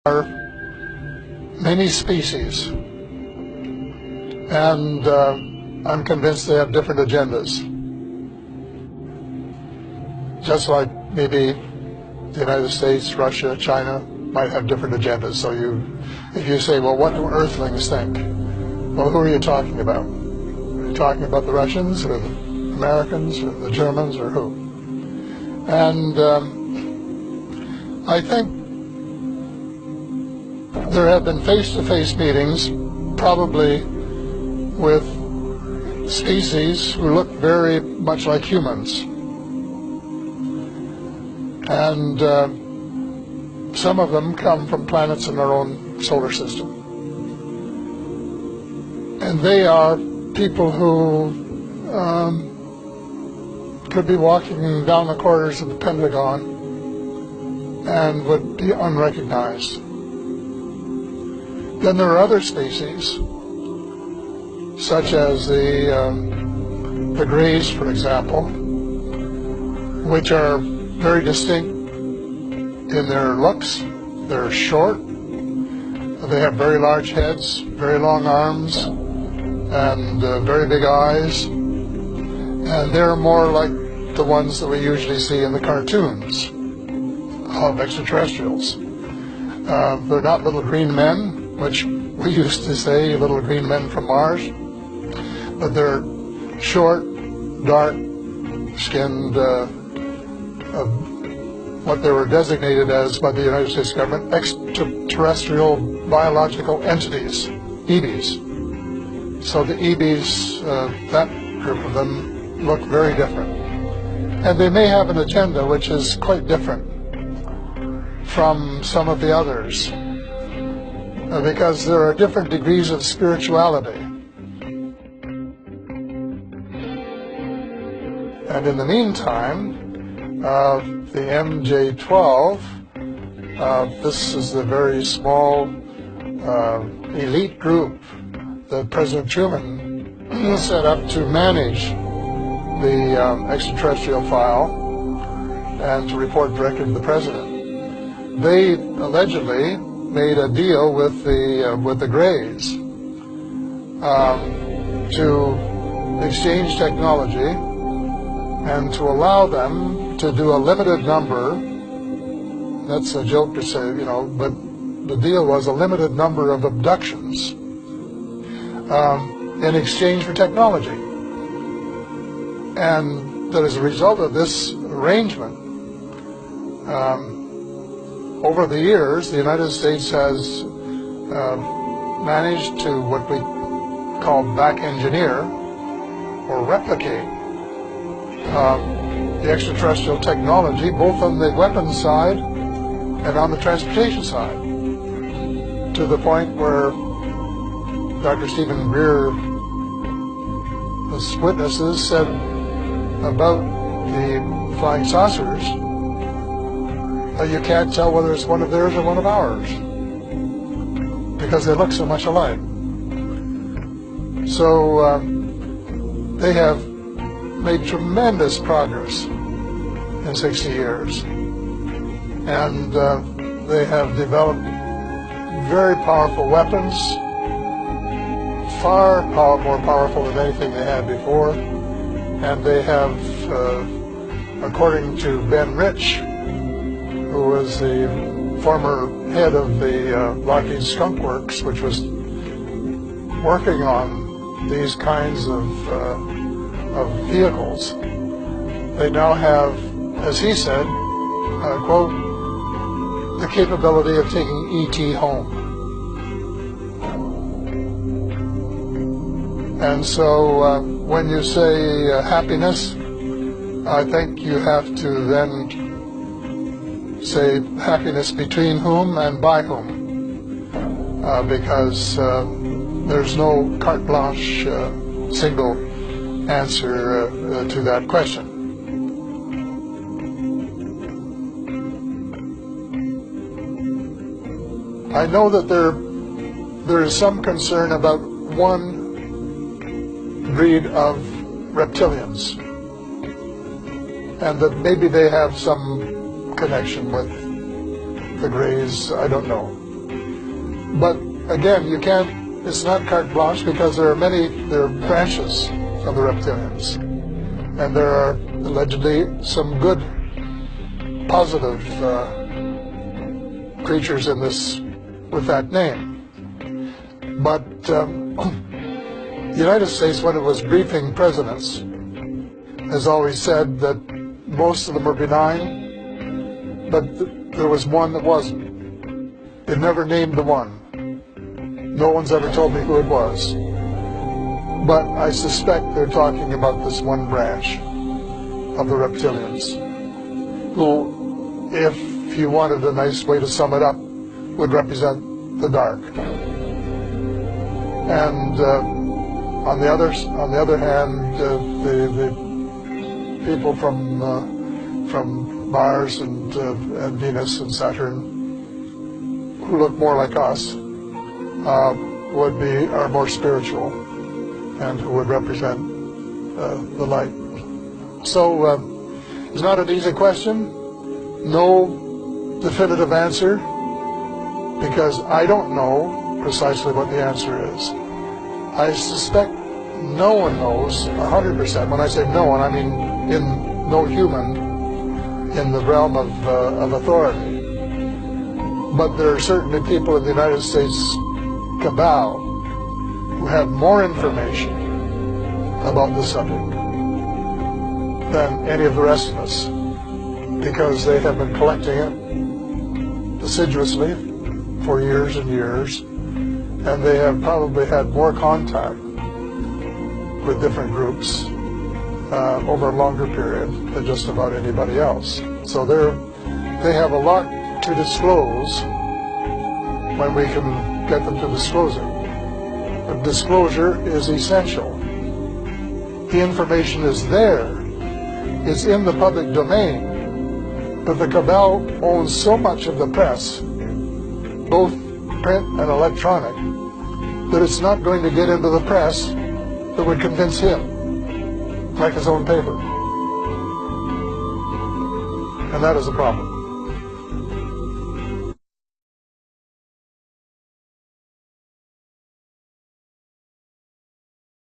are many species, and I'm convinced they have different agendas. Just like maybe the United States, Russia, China might have different agendas. So if you say, well, what do Earthlings think? Well, who are you talking about? Are you talking about the Russians or the Americans or the Germans or who? And I think there have been face-to-face meetings, probably with species who look very much like humans. And some of them come from planets in our own solar system. And they are people who could be walking down the corridors of the Pentagon and would be unrecognized. Then there are other species, such as the Greys, for example, which are very distinct in their looks. They're short, they have very large heads, very long arms, and very big eyes, and they're more like the ones that we usually see in the cartoons of extraterrestrials. They're not little green men, which we used to say, little green men from Mars, but they're short, dark-skinned, what they were designated as by the United States government, extraterrestrial biological entities, EBs. So the EBs, that group of them, look very different. And they may have an agenda which is quite different from some of the others, because there are different degrees of spirituality. And in the meantime, the MJ-12, this is the very small elite group that President Truman set up to manage the extraterrestrial file and to report directly to the President. They allegedly made a deal with the Greys to exchange technology and to allow them to do a limited number. That's a joke to say, you know, but the deal was a limited number of abductions in exchange for technology. And that as a result of this arrangement, over the years, the United States has managed to what we call back engineer or replicate the extraterrestrial technology, both on the weapons side and on the transportation side, to the point where Dr. Stephen Greer, the witnesses, said about the flying saucers that you can't tell whether it's one of theirs or one of ours because they look so much alike. So they have made tremendous progress in 60 years, and they have developed very powerful weapons, far more powerful than anything they had before. And they have, according to Ben Rich, who was the former head of the Lockheed Skunk Works, which was working on these kinds of vehicles, they now have, as he said, quote, the capability of taking E.T. home. And so when you say happiness, I think you have to then say happiness between whom and by whom, because there's no carte blanche single answer to that question. I know that there is some concern about one breed of reptilians, and that maybe they have some connection with the Greys. I don't know. But again, you can't, it's not carte blanche, because there are branches of the reptilians. And there are allegedly some good, positive creatures in this with that name. But the United States, when it was briefing presidents, has always said that most of them were benign, but there was one that wasn't. They never named the one. No one's ever told me who it was. But I suspect they're talking about this one branch of the reptilians, who, if you wanted a nice way to sum it up, would represent the dark. And on the other hand, the people from Mars and Venus and Saturn, who look more like us, are more spiritual, and who would represent the light. So it's not an easy question, no definitive answer, because I don't know precisely what the answer is. I suspect no one knows 100%. When I say no one, I mean no human in the realm of authority. But there are certainly people in the United States cabal who have more information about the subject than any of the rest of us, because they have been collecting it assiduously for years and years, and they have probably had more contact with different groups over a longer period than just about anybody else. So they have a lot to disclose when we can get them to disclose it. But disclosure is essential. The information is there. It's in the public domain. But the cabal owns so much of the press, both print and electronic, that it's not going to get into the press that would convince him, like his own paper. And that is a problem.